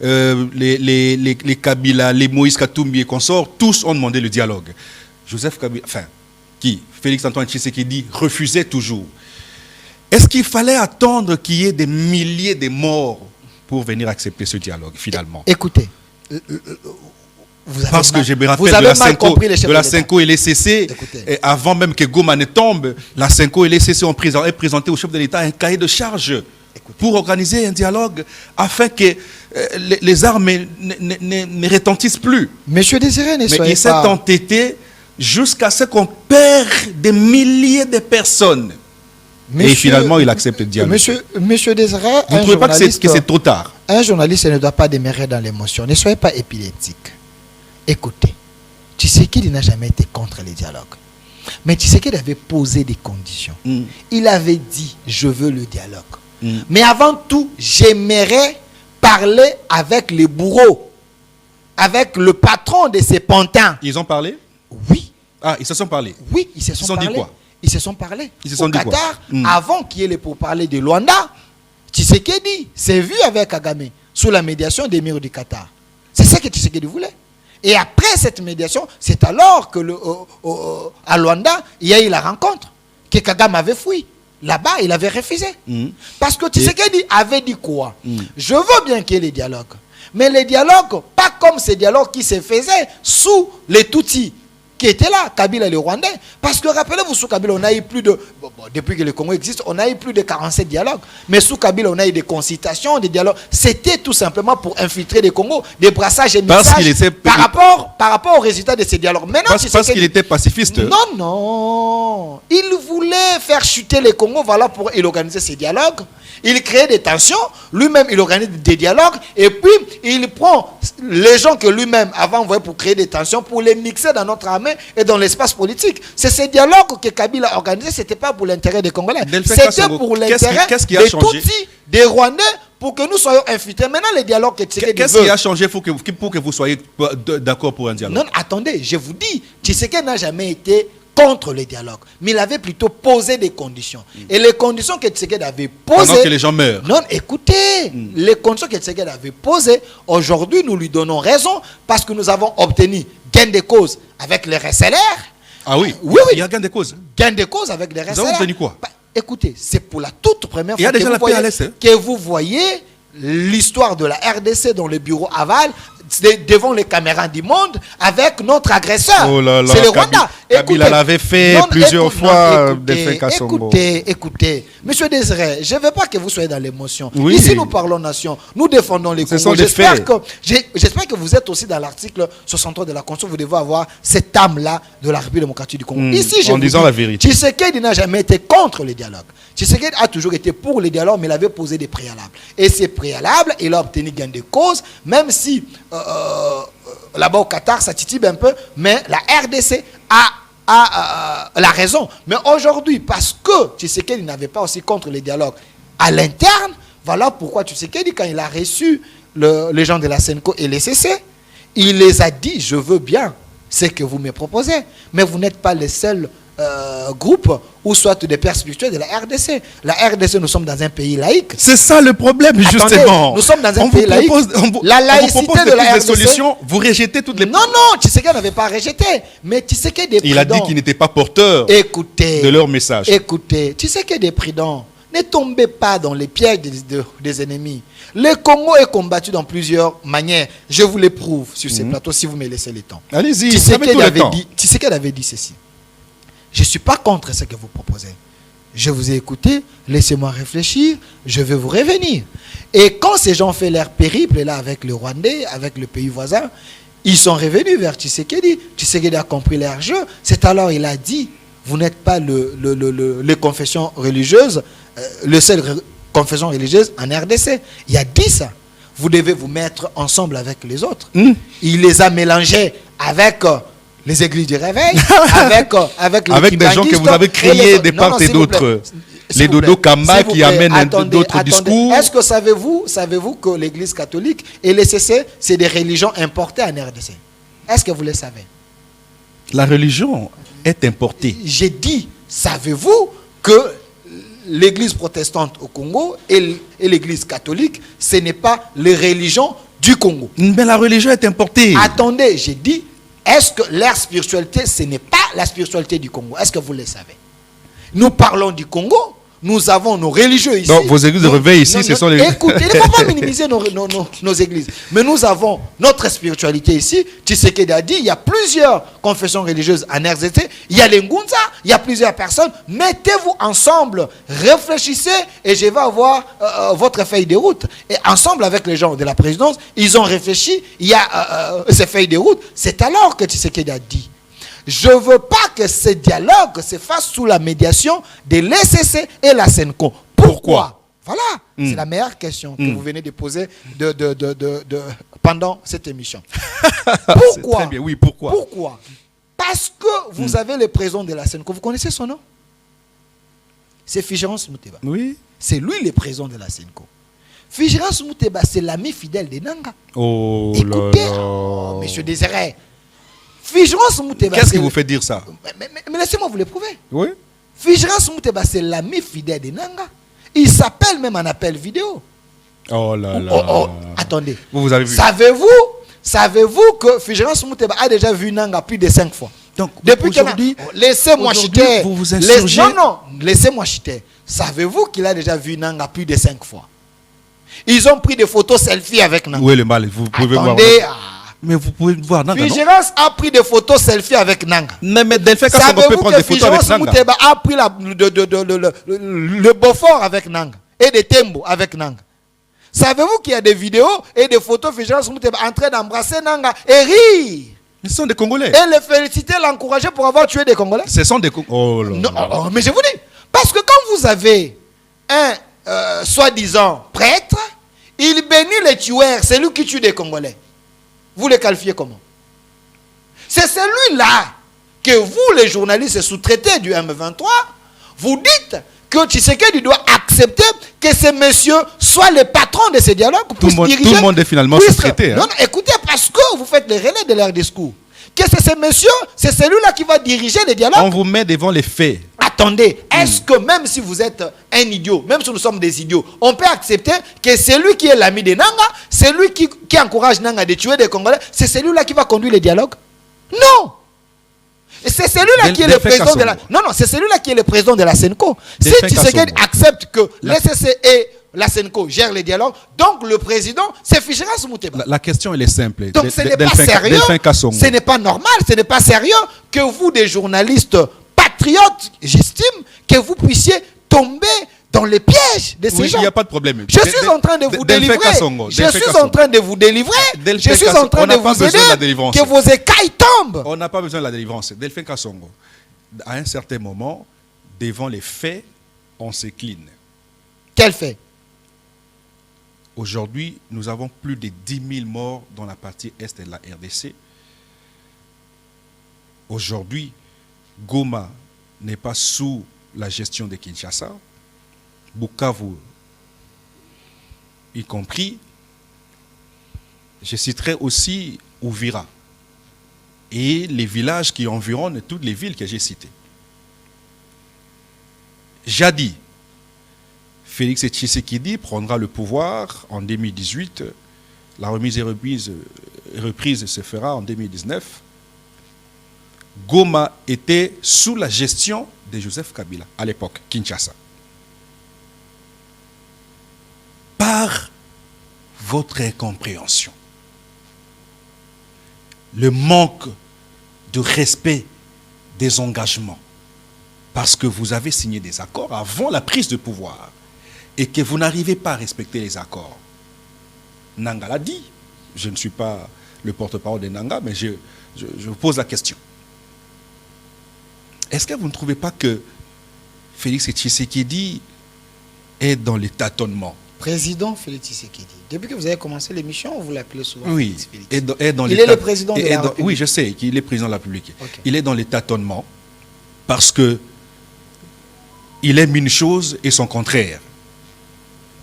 les Kabila, les Moïse Katumbi et consorts, tous ont demandé le dialogue. Joseph Kabila, Félix Antoine Tshisekedi refusait toujours. Est-ce qu'il fallait attendre qu'il y ait des milliers de morts pour venir accepter ce dialogue, finalement? Écoutez, parce que je me rappelle de la Senko et les CC, avant même que Goma ne tombe, la Senko et les CC ont présenté au chef de l'État un cahier de charge pour organiser un dialogue afin que les armes ne retentissent plus. Monsieur Désiré, ne soyez pas... Mais il s'est entêté jusqu'à ce qu'on perd des milliers de personnes. Et finalement, il accepte le dialogue. Monsieur Désiré, vous ne trouvez pas que c'est trop tard? Un journaliste ne doit pas demeurer dans l'émotion. Ne soyez pas épileptique. Écoutez, Tshisekedi n'a jamais été contre les dialogues. Mais Tshisekedi avait posé des conditions. Il avait dit, je veux le dialogue. Mais avant tout, j'aimerais parler avec les bourreaux, avec le patron de ces pantins. Ils ont parlé? Oui. Ah, ils se sont parlé? Oui, ils se sont parlé. Dit quoi? Ils se sont parlé. Ils se sont dit Qatar, quoi? avant qu'il y ait les pourparlers de Luanda, Tshisekedi s'est vu avec Kagame sous la médiation des émirs du Qatar. C'est ça que Tshisekedi voulait. Et après cette médiation, c'est alors que à Luanda, il y a eu la rencontre, que Kagame avait fui. Là-bas, il avait refusé. Parce que Tshisekedi avait dit quoi? Je veux bien qu'il y ait les dialogues. Mais les dialogues, pas comme ces dialogues qui se faisaient sous les Tutsis qui étaient là, Kabila et les Rwandais. Parce que rappelez-vous, sous Kabila, on a eu plus de... depuis que le Congo existe, on a eu plus de 47 dialogues. Mais sous Kabila, on a eu des consultations, des dialogues. C'était tout simplement pour infiltrer les Congos, des brassages et messages par rapport aux résultats de ces dialogues. Maintenant, parce qu'il était pacifiste. Non, non. Il voulait faire chuter les Congos, voilà pour il organiser ces dialogues. Il crée des tensions, lui-même il organise des dialogues, et puis il prend les gens que lui-même avait envoyés pour créer des tensions, pour les mixer dans notre armée et dans l'espace politique. C'est ces dialogues que Kabila a organisés, ce n'était pas pour l'intérêt des Congolais, c'était pour l'intérêt des Tutsis, des Rwandais, pour que nous soyons infiltrés. Maintenant, les dialogues que Tshisekedi Qu'est-ce qui a changé pour que vous soyez d'accord pour un dialogue? Non, attendez, je vous dis, Tshisekedi n'a jamais été contre le dialogue, mais il avait plutôt posé des conditions. Et les conditions que Tshisekedi avait posées... Pendant que les gens meurent. Non, écoutez, les conditions que Tshisekedi avait posées, aujourd'hui, nous lui donnons raison parce que nous avons obtenu gain de cause avec les RSLR. Ah oui, oui, oui. Il y a gain de cause. Gain de cause avec les RSLR. Vous avez obtenu quoi? Écoutez, c'est pour la toute première fois que vous voyez l'histoire de la RDC dans le bureau aval devant les caméras du monde avec notre agresseur. Oh là là, c'est le Rwanda. Kabila l'avait fait plusieurs fois. Écoutez, monsieur Désiré, je ne veux pas que vous soyez dans l'émotion. Oui. Ici, nous parlons nation. Nous défendons les Congos. J'espère que vous êtes aussi dans l'article 63 de la Constitution. Vous devez avoir cette âme-là de la République démocratique du Congo. Ici, en disant la vérité. Tshisekedi n'a jamais été contre les dialogues. Tshisekedi a toujours été pour les dialogues, mais il avait posé des préalables. Et ces préalables, il a obtenu gain de cause, même si là-bas au Qatar, ça titube un peu, mais la RDC a la raison. Mais aujourd'hui, parce que Tshisekedi n'avait pas aussi contre les dialogues à l'interne, voilà pourquoi Tshisekedi, quand il a reçu les gens de la Senko et les CC, il les a dit, je veux bien ce que vous me proposez, mais vous n'êtes pas les seuls groupe ou soit des perspectives de la RDC. La RDC, nous sommes dans un pays laïque. C'est ça le problème, justement. Nous sommes dans un pays laïque. La laïcité de la RDC. Solutions, vous rejetez toutes les... Non, non, Tshisekedi n'avait pas rejeté. Mais Tshisekedi est prudent. Il a dit qu'il n'était pas porteur de leur message. Écoutez, Tshisekedi est prudent. Ne tombez pas dans les pièges des ennemis. Le Congo est combattu dans plusieurs manières. Je vous les prouve sur ces plateaux si vous me laissez le temps. Allez-y, Tshisekedi avait dit ceci. Je ne suis pas contre ce que vous proposez. Je vous ai écouté, laissez-moi réfléchir, je vais vous revenir. Et quand ces gens ont fait leur périple là avec le Rwandais, avec le pays voisin, ils sont revenus vers Tshisekedi. Tshisekedi a compris leur jeu. C'est alors il a dit, vous n'êtes pas les confessions religieuses, le seul confession religieuse en RDC. Il a dit ça. Vous devez vous mettre ensemble avec les autres. Il les a mélangés avec... les églises du réveil, avec des gens que vous avez créés de part et d'autre. Les Dodo Kamba qui amènent d'autres discours. Est-ce que savez-vous que l'église catholique et les CC, c'est des religions importées en RDC? Est-ce que vous le savez? La religion est importée. J'ai dit, savez-vous que l'église protestante au Congo et l'église catholique, ce n'est pas les religions du Congo. Mais la religion est importée. Attendez, j'ai dit, est-ce que leur spiritualité, ce n'est pas la spiritualité du Congo? Est-ce que vous le savez? Nous parlons du Congo. Nous avons nos religieux ici. Donc, vos églises de réveil ici, ce sont les... Écoutez, il ne faut pas minimiser nos églises. Mais nous avons notre spiritualité ici. Tshisekedi a dit, il y a plusieurs confessions religieuses en RZT. Il y a les Ngunza, il y a plusieurs personnes. Mettez-vous ensemble, réfléchissez et je vais avoir votre feuille de route. Et ensemble avec les gens de la présidence, ils ont réfléchi. Il y a ces feuilles de route. C'est alors que Tshisekedi a dit, je ne veux pas que ce dialogue se fasse sous la médiation de l'ECC et la SENCO. Pourquoi? Voilà, c'est la meilleure question que vous venez de poser pendant cette émission. Pourquoi? Très bien, oui, pourquoi? Pourquoi? Parce que vous avez le président de la SENCO. Vous connaissez son nom? C'est Fulgence Mouteba. Oui. C'est lui le président de la SENCO. Fulgence Mouteba, c'est l'ami fidèle de Nanga. Oh écoutez, là là. Monsieur Désiré. Fulgence Mouteba. Qu'est-ce qui vous fait dire ça? Mais laissez-moi vous le prouver. Oui. Fulgence Mouteba, c'est l'ami fidèle de Nanga. Il s'appelle même en appel vidéo. Oh là là. Attendez. Vous avez vu? Savez-vous que Fulgence Mouteba a déjà vu Nanga plus de 5 fois? Donc, depuis aujourd'hui, laissez-moi chiter. Vous vous insurgez. Non, laissez-moi chiter. Savez-vous qu'il a déjà vu Nanga plus de 5 fois? Ils ont pris des photos selfie avec Nanga. Où est le mal? Vous pouvez voir. Mais vous pouvez voir Nanga, non? Fulgence a pris des photos selfie avec Nanga. Mais Delphin Kasongo peut prendre des photos avec Nanga. Mouteba a pris le Beaufort avec Nanga et des Tembo avec Nanga. Savez-vous qu'il y a des vidéos et des photos Fulgence Mouteba en train d'embrasser Nanga et rire? Ce sont des Congolais. Et les féliciter, l'encourager pour avoir tué des Congolais? Ce sont des Congolais. Oh là là. Non, mais je vous dis, parce que quand vous avez un soi-disant prêtre, il bénit les tueurs, c'est lui qui tue des Congolais. Vous le qualifiez comment? C'est celui-là que vous, les journalistes sous-traités du M23, vous dites que Tshisekedi doit accepter que ce monsieur soit le patron de ces dialogues. Tout le monde est finalement sous-traité. Non, écoutez, parce que vous faites les relais de leur discours. Que c'est ce monsieur, c'est celui-là qui va diriger les dialogues. On vous met devant les faits. Attendez, est-ce que même si vous êtes un idiot, même si nous sommes des idiots, on peut accepter que celui qui est l'ami de Nanga, celui qui encourage Nanga de tuer des Congolais, c'est celui-là qui va conduire les dialogues? Non! C'est celui-là qui est le président de la... Non, c'est celui-là qui est le président de la SENCO. Si Tshisekedi accepte que l'ECC et la SENCO gèrent les dialogues, donc le président, c'est Fulgence Mouteba. La question, elle est simple. Donc ce n'est pas sérieux, ce n'est pas normal, ce n'est pas sérieux que vous, des journalistes patriotes, j'estime, que vous puissiez tomber dans les pièges de ces gens. Il n'y a pas de problème. Je suis en train de vous délivrer. Je suis en train de vous délivrer. Je suis en train de vous aider que vos écailles tombent. On n'a pas besoin de la délivrance. Delphin Kasongo, à un certain moment, devant les faits, on s'incline. Quel fait? Aujourd'hui, nous avons plus de 10 000 morts dans la partie est de la RDC. Aujourd'hui, Goma n'est pas sous la gestion de Kinshasa. Bukavu y compris. Je citerai aussi Uvira et les villages qui environnent toutes les villes que j'ai citées. Jadis, Félix Tshisekedi prendra le pouvoir en 2018. La remise et reprise se fera en 2019. Goma était sous la gestion de Joseph Kabila à l'époque, Kinshasa. Par votre incompréhension, le manque de respect des engagements, parce que vous avez signé des accords avant la prise de pouvoir et que vous n'arrivez pas à respecter les accords. Nanga l'a dit, je ne suis pas le porte-parole de Nanga, mais je vous pose la question. Est-ce que vous ne trouvez pas que Félix Tshisekedi est dans les tâtonnements? Président Félix Tshisekedi. Depuis que vous avez commencé l'émission, vous l'appelez souvent. Oui, Félix. il est le président de la République. Oui, je sais qu'il est président de la République. Okay. Il est dans les tâtonnements parce que il aime une chose et son contraire.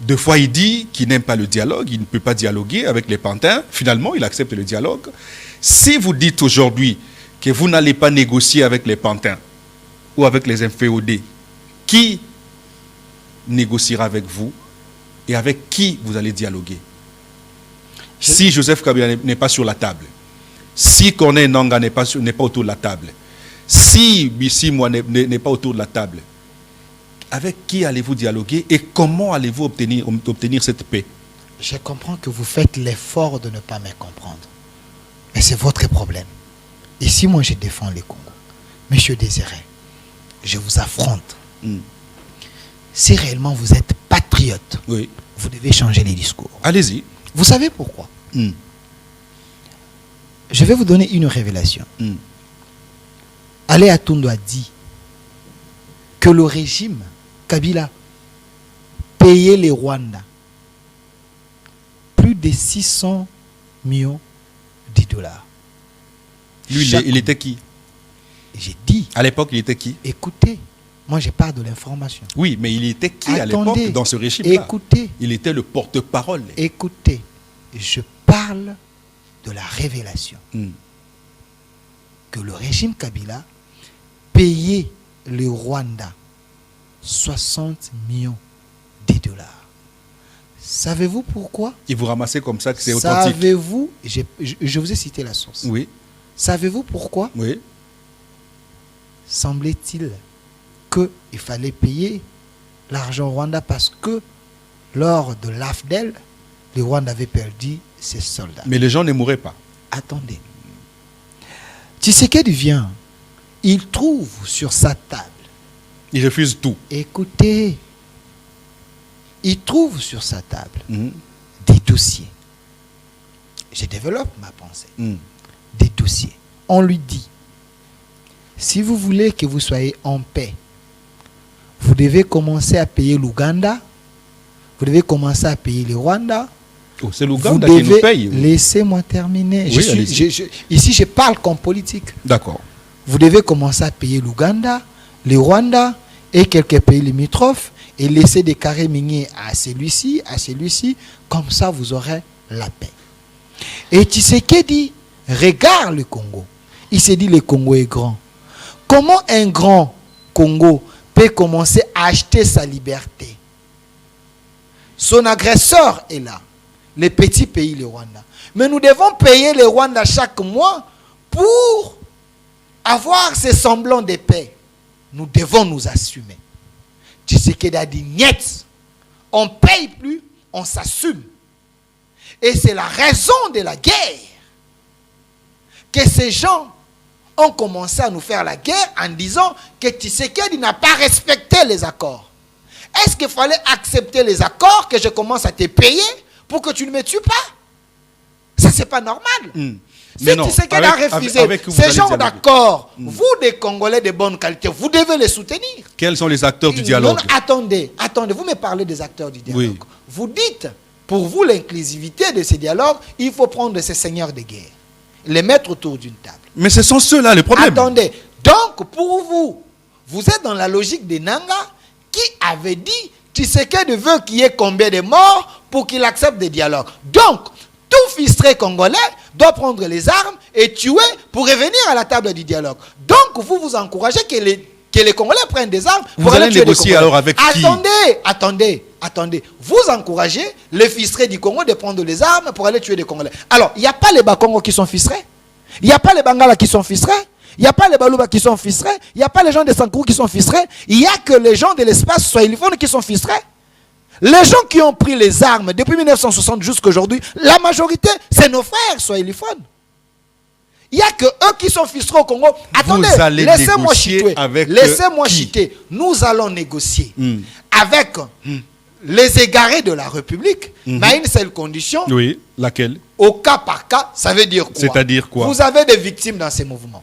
Deux fois, il dit qu'il n'aime pas le dialogue, il ne peut pas dialoguer avec les pantins. Finalement, il accepte le dialogue. Si vous dites aujourd'hui que vous n'allez pas négocier avec les pantins ou avec les inféodés, qui négociera avec vous et avec qui vous allez dialoguer? Si Joseph Kabila n'est pas sur la table, si Corneille Nangaa n'est pas autour de la table, si Bisimwa n'est pas autour de la table, avec qui allez-vous dialoguer et comment allez-vous obtenir cette paix? Je comprends que vous faites l'effort de ne pas me comprendre. Mais c'est votre problème. Ici, moi, je défends le Congo. Monsieur Désiré, je vous affronte. Si réellement vous êtes patriote, oui, vous devez changer les discours. Allez-y. Vous savez pourquoi? Je vais vous donner une révélation. Alé Atundo a dit que le régime Kabila payait les Rwandais plus de 600 millions de dollars. Lui, il était qui? J'ai dit. À l'époque, il était qui? Écoutez, moi je parle de l'information. Oui, mais il était qui à l'époque dans ce régime-là? Écoutez. Il était le porte-parole. Écoutez, je parle de la révélation. Que le régime Kabila payait le Rwanda 60 millions de dollars. Savez-vous pourquoi? Et vous ramassez comme ça que c'est authentique. Savez-vous, je vous ai cité la source. Oui. Savez-vous pourquoi? Oui. Semblait-il qu'il fallait payer l'argent Rwanda parce que lors de l'AFDEL, le Rwanda avait perdu ses soldats. Mais les gens ne mouraient pas. Attendez. Tshisekedi vient, il trouve sur sa table. Il refuse tout. Écoutez, il trouve sur sa table des dossiers. Je développe ma pensée. Des dossiers. On lui dit, si vous voulez que vous soyez en paix, vous devez commencer à payer l'Ouganda, vous devez commencer à payer le Rwanda. Oh, c'est l'Ouganda qui nous paye. Laissez-moi terminer. Oui, ici, je parle comme politique. D'accord. Vous devez commencer à payer l'Ouganda, le Rwanda et quelques pays limitrophes et laisser des carrés miniers à celui-ci, à celui-ci. Comme ça, vous aurez la paix. Et Tshisekedi regarde le Congo. Il s'est dit, le Congo est grand. Comment un grand Congo peut commencer à acheter sa liberté? Son agresseur est là. Les petits pays, le Rwanda. Mais nous devons payer le Rwanda chaque mois pour avoir ces semblants de paix. Nous devons nous assumer. Tshisekedi a dit, niet, on ne paye plus, on s'assume. Et c'est la raison de la guerre que ces gens ont commencé à nous faire la guerre en disant que Tshisekedi n'a pas respecté les accords. Est-ce qu'il fallait accepter les accords que je commence à te payer pour que tu ne me tues pas? Ça, c'est pas normal. Si Tshisekedi a refusé ces genres d'accords, vous, des Congolais de bonne qualité, vous devez les soutenir. Quels sont les acteurs du dialogue? Non, attendez, vous me parlez des acteurs du dialogue. Oui. Vous dites, pour vous, l'inclusivité de ces dialogues, il faut prendre ces seigneurs de guerre, les mettre autour d'une table. Mais ce sont ceux-là le problème. Attendez, donc pour vous, vous êtes dans la logique de Nangaa qui avait dit Tshisekedi veut qu'il y ait combien de morts pour qu'il accepte des dialogues. Donc, tout fistré congolais doit prendre les armes et tuer pour revenir à la table du dialogue. Donc, vous encouragez que les Congolais prennent des armes pour aller tuer négocier alors avec qui? Attendez. Vous encouragez les fistrés du Congo de prendre les armes pour aller tuer des Congolais. Alors, il n'y a pas les Bakongo qui sont fistrés. Il n'y a pas les Bangala qui sont fistrés. Il n'y a pas les Baluba qui sont fistrés. Il n'y a pas les gens de Sankourou qui sont fistrés. Il n'y a que les gens de l'espace swahiliphone qui sont fistrés. Les gens qui ont pris les armes depuis 1960 jusqu'à aujourd'hui, la majorité, c'est nos frères swahiliphones. Il n'y a que eux qui sont fistrés au Congo. Attendez, laissez-moi chiter. Laissez-moi chiter. Nous allons négocier avec les égarés de la République, mais à une seule condition. Oui, laquelle? Au cas par cas, ça veut dire quoi? C'est-à-dire quoi? Vous avez des victimes dans ces mouvements.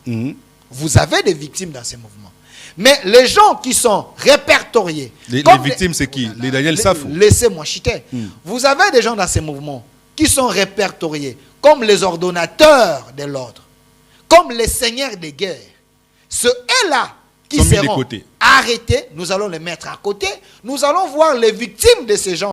Vous avez des victimes dans ces mouvements. Mais les gens qui sont répertoriés... Les victimes, c'est qui? Les Daniel Safou? Laissez-moi chiter. Vous avez des gens dans ces mouvements qui sont répertoriés comme les ordonnateurs de l'ordre, comme les seigneurs de guerre. Ceux-là qui seront arrêtés, nous allons les mettre à côté. Nous allons voir les victimes de ces gens.